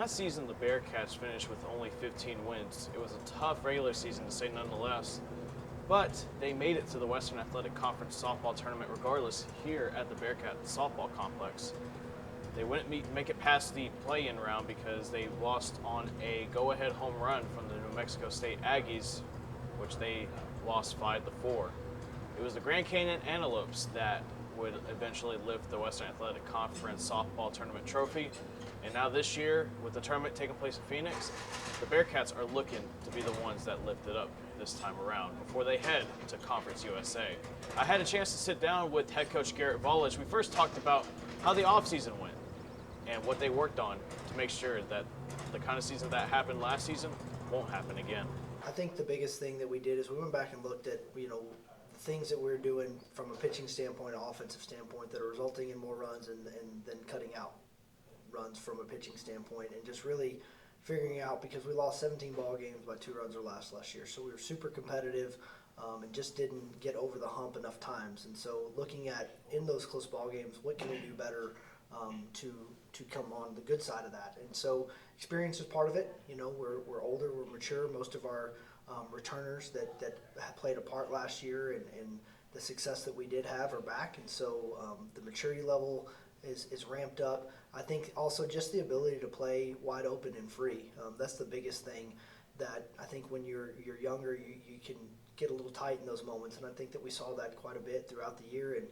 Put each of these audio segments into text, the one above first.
Last season, the Bearkats finished with only 15 wins. It was a tough regular season to say nonetheless, but they made it to the Western Athletic Conference softball tournament regardless here at the Bearkat softball complex. They wouldn't make it past the play-in round because they lost on a go-ahead home run from the New Mexico State Aggies, which they lost 5-4. It was the Grand Canyon Antelopes that would eventually lift the Western Athletic Conference softball tournament trophy. And now this year, with the tournament taking place in Phoenix, the Bearkats are looking to be the ones that lift it up this time around before they head to Conference USA. I had a chance to sit down with head coach Garrett Valis. We first talked about how the offseason went and what they worked on to make sure that the kind of season that happened last season won't happen again. I think the biggest thing that we did is we went back and looked at, the things that we're doing from a pitching standpoint, an offensive standpoint, that are resulting in more runs and then cutting out runs from a pitching standpoint, and just really figuring out, because we lost 17 ball games by 2 runs or less last year, so we were super competitive and just didn't get over the hump enough times. And so looking at, in those close ball games, what can we do better to come on the good side of that. And so experience is part of it. We're older, we're mature. Most of our returners that played a part last year and the success that we did have are back. And so the maturity level is ramped up. I think also just the ability to play wide open and free. That's the biggest thing, that I think when you're younger, you can get a little tight in those moments. And I think that we saw that quite a bit throughout the year. And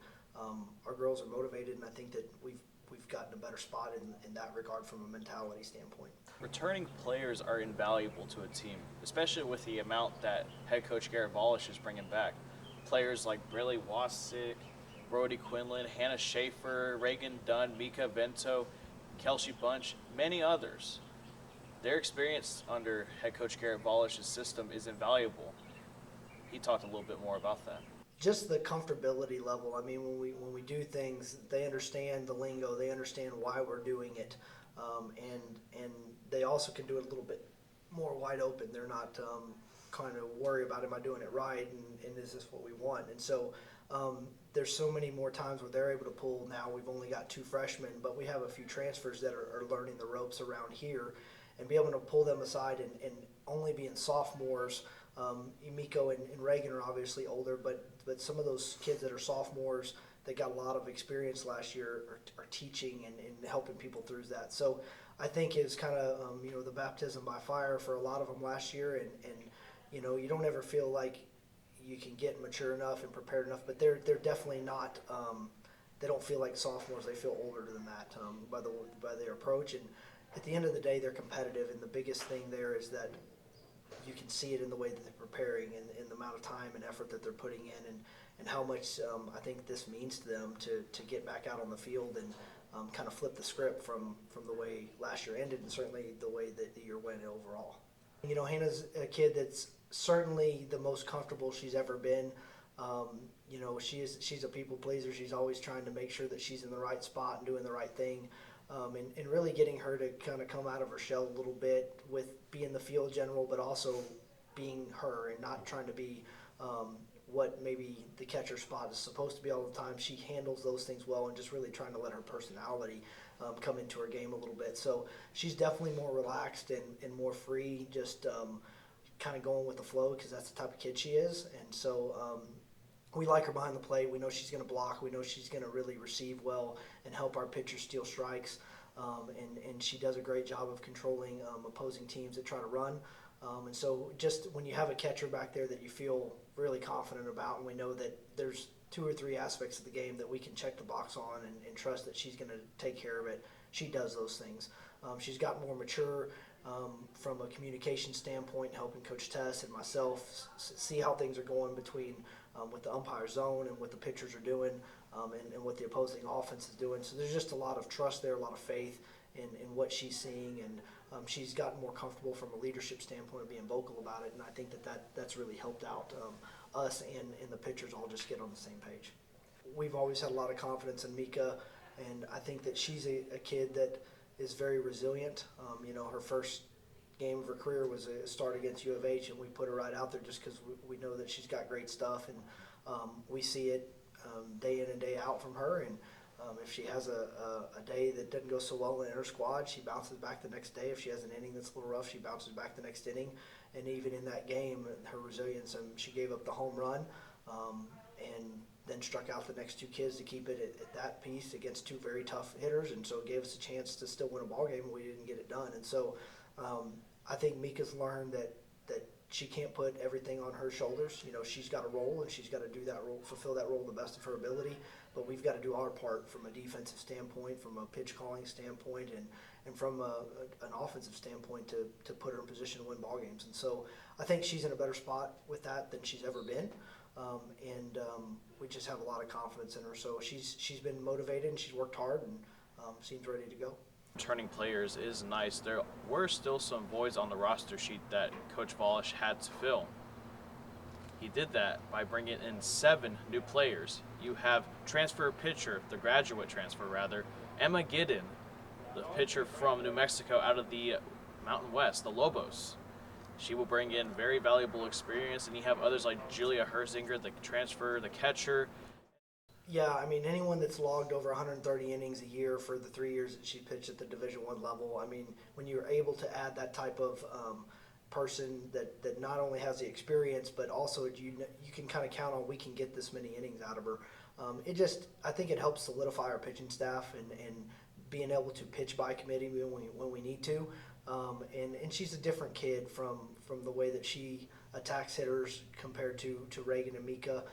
our girls are motivated, and I think that we've gotten a better spot in that regard from a mentality standpoint. Returning players are invaluable to a team, especially with the amount that head coach Garrett Valis is bringing back. Players like Briley Wasick, Brody Quinlan, Hannah Schaefer, Reagan Dunn, Mika Vento, Kelsey Bunch, many others. Their experience under head coach Garrett Valis' system is invaluable. He talked a little bit more about that. Just the comfortability level. I mean, when we do things, they understand the lingo. They understand why we're doing it, and they also can do it a little bit more wide open. They're not kind of worry about, am I doing it right, and is this what we want? And so there's so many more times where they're able to pull. Now we've only got 2 freshmen, but we have a few transfers that are learning the ropes around here, and be able to pull them aside and only being sophomores. Miko and Reagan are obviously older, but some of those kids that are sophomores that got a lot of experience last year are teaching and helping people through that. So I think it's kind of the baptism by fire for a lot of them last year, and you don't ever feel like you can get mature enough and prepared enough, but they're definitely not. They don't feel like sophomores; they feel older than that by their approach. And at the end of the day, they're competitive, and the biggest thing there is that you can see it in the way that they're preparing and in the amount of time and effort that they're putting in, and how much I think this means to them to get back out on the field and kind of flip the script from the way last year ended, and certainly the way that the year went overall. Hannah's a kid that's certainly the most comfortable she's ever been. She's a people pleaser. She's always trying to make sure that she's in the right spot and doing the right thing. And really getting her to kind of come out of her shell a little bit with being the field general, but also being her and not trying to be what maybe the catcher spot is supposed to be all the time. She handles those things well, and just really trying to let her personality come into her game a little bit. So she's definitely more relaxed and more free, just kind of going with the flow, because that's the type of kid she is. And so we like her behind the plate. We know she's going to block. We know she's going to really receive well and help our pitchers steal strikes. And she does a great job of controlling opposing teams that try to run. And so just when you have a catcher back there that you feel really confident about, and we know that there's 2 or 3 aspects of the game that we can check the box on and trust that she's going to take care of it, she does those things. She's gotten more mature from a communication standpoint, helping Coach Tess and myself see how things are going between what the umpire zone and what the pitchers are doing, and what the opposing offense is doing. So there's just a lot of trust there, a lot of faith in what she's seeing, and she's gotten more comfortable from a leadership standpoint of being vocal about it, and I think that's really helped out us and the pitchers all just get on the same page. We've always had a lot of confidence in Mika, and I think that she's a kid that is very resilient. Her first game of her career was a start against U of H, and we put her right out there just because we know that she's got great stuff, and we see it day in and day out from her. And If she has a day that doesn't go so well in her squad, she bounces back the next day. If she has an inning that's a little rough, she bounces back the next inning. And even in that game, her resilience, she gave up the home run and then struck out the next two kids to keep it at that piece against two very tough hitters. And so it gave us a chance to still win a ball game, and we didn't get it done. And so I think Mika's learned that she can't put everything on her shoulders. You know, she's got a role, and she's got to do that role, fulfill that role to the best of her ability. But we've got to do our part from a defensive standpoint, from a pitch calling standpoint, and from an offensive standpoint to put her in position to win ball games. And so I think she's in a better spot with that than she's ever been. We just have a lot of confidence in her. So she's been motivated, and she's worked hard, and seems ready to go. Returning players is nice. There were still some voids on the roster sheet that Coach Valis had to fill. He did that by bringing in 7 new players. You have transfer pitcher, the graduate transfer rather, Emma Giddon, the pitcher from New Mexico out of the Mountain West, the Lobos. She will bring in very valuable experience, and you have others like Julia Herzinger, the transfer, the catcher. Yeah, I mean, anyone that's logged over 130 innings a year for the 3 years that she pitched at the Division I level, I mean, when you're able to add that type of person that not only has the experience, but also you can kind of count on we can get this many innings out of her. I think it helps solidify our pitching staff and being able to pitch by committee when we need to. And she's a different kid from the way that she attacks hitters compared to Reagan and Mika.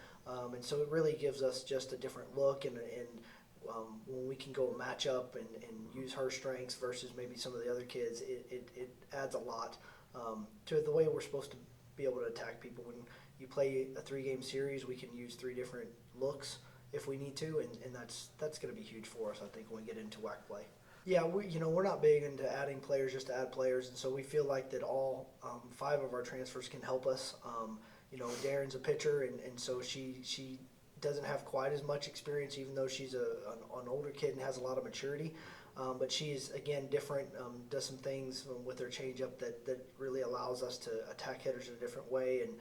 And so it really gives us just a different look, and when we can go match up and use her strengths versus maybe some of the other kids, it adds a lot to the way we're supposed to be able to attack people. When you play a 3-game series, we can use 3 different looks if we need to, and that's going to be huge for us, I think, when we get into WAC play. Yeah, we're not big into adding players just to add players, and so we feel like that all 5 of our transfers can help us. Darren's a pitcher, and so she doesn't have quite as much experience, even though she's an older kid and has a lot of maturity. But she's, again, different, does some things with her changeup that really allows us to attack hitters in a different way and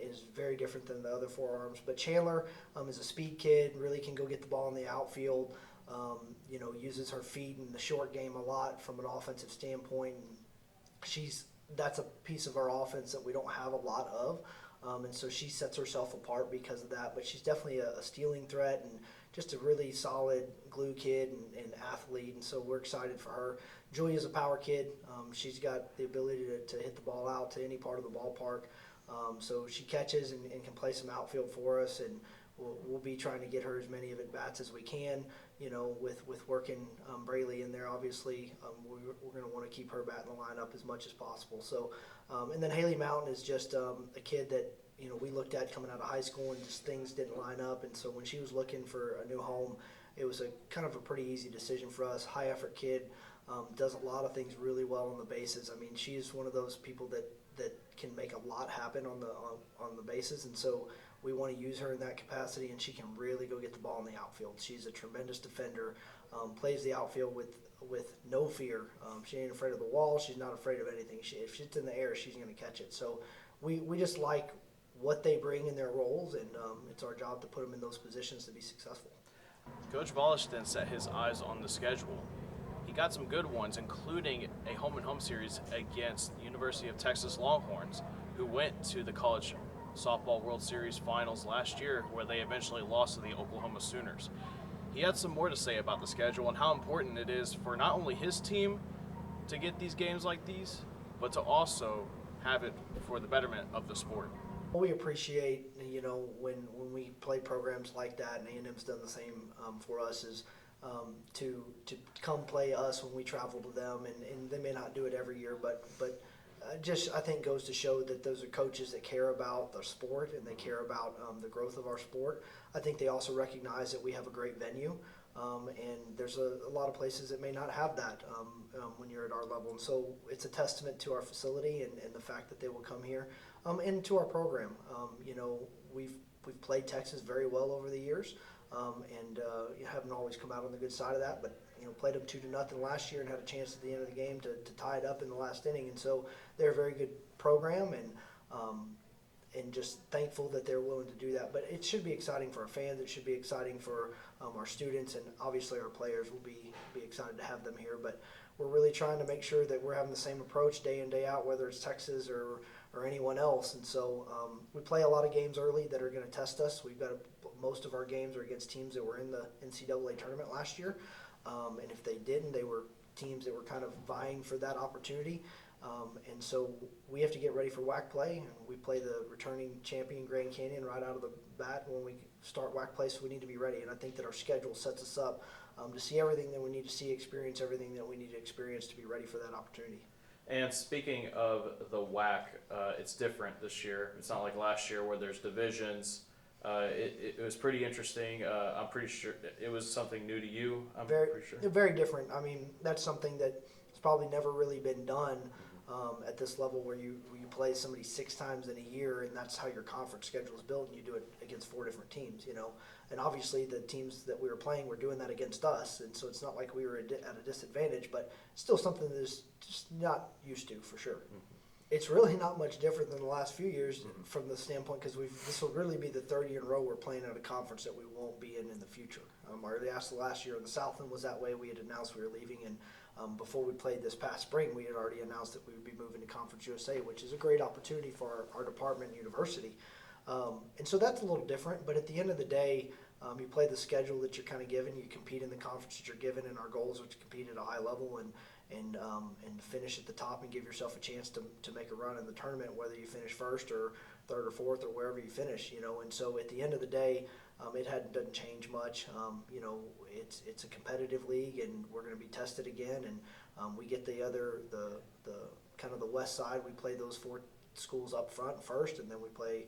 is very different than the other forearms. But Chandler is a speed kid, really can go get the ball in the outfield, uses her feet in the short game a lot from an offensive standpoint. That's a piece of our offense that we don't have a lot of. And so she sets herself apart because of that. But she's definitely a stealing threat and just a really solid glue kid and athlete. And so we're excited for her. Julia's a power kid. She's got the ability to hit the ball out to any part of the ballpark. So she catches and can play some outfield for us. And we'll be trying to get her as many of at-bats as we can, with working Braley in there. Obviously, we're going to want to keep her bat in the lineup as much as possible. So, and then Haley Mountain is just a kid that, we looked at coming out of high school and just things didn't line up. And so when she was looking for a new home, it was a kind of a pretty easy decision for us. High effort kid, does a lot of things really well on the bases. I mean, she's one of those people that can make a lot happen on the bases. And so we want to use her in that capacity, and she can really go get the ball in the outfield. She's a tremendous defender, plays the outfield with no fear. She ain't afraid of the wall. She's not afraid of anything. If she's in the air, she's going to catch it. So we just like what they bring in their roles, and it's our job to put them in those positions to be successful. Coach Valis then set his eyes on the schedule. He got some good ones, including a home-and-home series against the University of Texas Longhorns, who went to the College Softball World Series Finals last year, where they eventually lost to the Oklahoma Sooners. He had some more to say about the schedule and how important it is for not only his team to get these games like these, but to also have it for the betterment of the sport. We appreciate, when we play programs like that, and A&M's done the same for us, is to come play us when we travel to them, and they may not do it every year, but just I think goes to show that those are coaches that care about the sport and they care about the growth of our sport. I think they also recognize that we have a great venue, and there's a lot of places that may not have that when you're at our level. And so it's a testament to our facility and the fact that they will come here, and to our program. We've played Texas very well over the years, and you haven't always come out on the good side of that, but played them 2-0 last year and had a chance at the end of the game to tie it up in the last inning. And so they're a very good program, and and just thankful that they're willing to do that. But it should be exciting for our fans. It should be exciting for our students, and obviously our players will be excited to have them here. But we're really trying to make sure that we're having the same approach day in, day out, whether it's Texas or anyone else. And so we play a lot of games early that are going to test us. We've got most of our games are against teams that were in the NCAA tournament last year. And if they didn't, they were teams that were kind of vying for that opportunity. And so we have to get ready for WAC play. And we play the returning champion Grand Canyon right out of the bat when we start WAC play, so we need to be ready. And I think that our schedule sets us up to see everything that we need to see, experience everything that we need to experience to be ready for that opportunity. And speaking of the WAC, it's different this year. It's not like last year where there's divisions. It was pretty interesting. I'm pretty sure it was something new to you. Pretty sure. Very different. I mean, that's something that's probably never really been done at this level, where you play somebody 6 times in a year, and that's how your conference schedule is built, and you do it against 4 different teams, you know. And obviously the teams that we were playing were doing that against us, and so it's not like we were at a disadvantage, but still something that is just not used to, for sure. It's really not much different than the last few years from the standpoint, because this will really be the 3rd year in a row we're playing at a conference that we won't be in the future. Last year in the Southland was that way. We had announced we were leaving, and before we played this past spring, we had already announced that we would be moving to Conference USA, which is a great opportunity for our department and university. And so that's a little different, but at the end of the day, you play the schedule that you're kind of given, you compete in the conference that you're given, and our goals are to compete at a high level and finish at the top and give yourself a chance to make a run in the tournament, whether you finish 1st or 3rd or 4th or wherever you finish, you know. And so at the end of the day, it doesn't change much. You know, it's a competitive league, and we're going to be tested again. And we get the kind of the west side. We play those 4 schools up front first, and then we play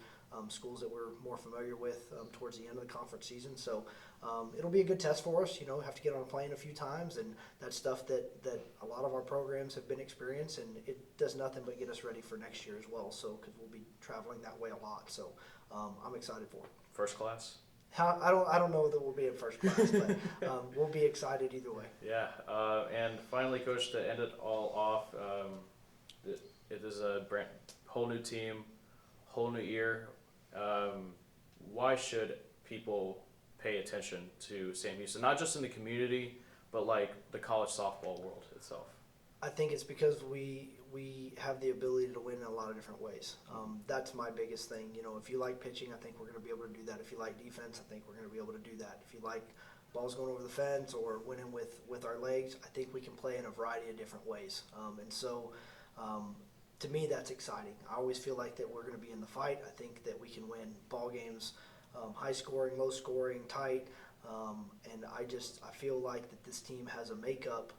schools that we're more familiar with towards the end of the conference season. So it'll be a good test for us. You know, have to get on a plane a few times, and that's stuff that a lot of our programs have been experienced, and it does nothing but get us ready for next year as well. So because we'll be traveling that way a lot, so I'm excited for it. First class? I don't know that we'll be in first class, but we'll be excited either way. Yeah. And finally, Coach, to end it all off, it is a whole new team, whole new year. Why should people pay attention to Sam Houston, not just in the community, but like the college softball world itself? I think it's because we have the ability to win in a lot of different ways. That's my biggest thing. You know, if you like pitching, I think we're going to be able to do that. If you like defense, I think we're going to be able to do that. If you like balls going over the fence or winning with our legs, I think we can play in a variety of different ways. And so to me, that's exciting. I always feel like that we're going to be in the fight. I think that we can win ball games, high scoring, low scoring, tight. And I feel like that this team has a makeup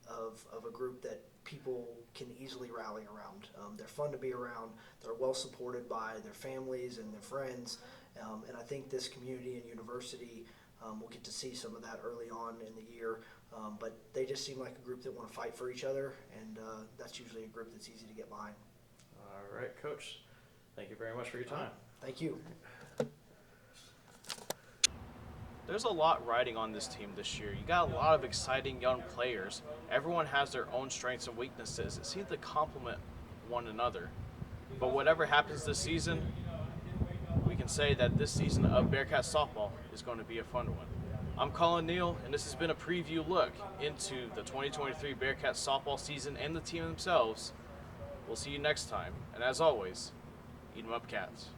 of a group that people can easily rally around. They're fun to be around. They're well supported by their families and their friends. And I think this community and university will get to see some of that early on in the year. But they just seem like a group that want to fight for each other, and that's usually a group that's easy to get behind. All right, Coach. Thank you very much for your time. Thank you. There's a lot riding on this team this year. You got a lot of exciting young players. Everyone has their own strengths and weaknesses. It seems to complement one another. But whatever happens this season, we can say that this season of Bearkat softball is going to be a fun one. I'm Colin Neal, and this has been a preview look into the 2023 Bearkat softball season and the team themselves. We'll see you next time. And as always, eat 'em up, Cats.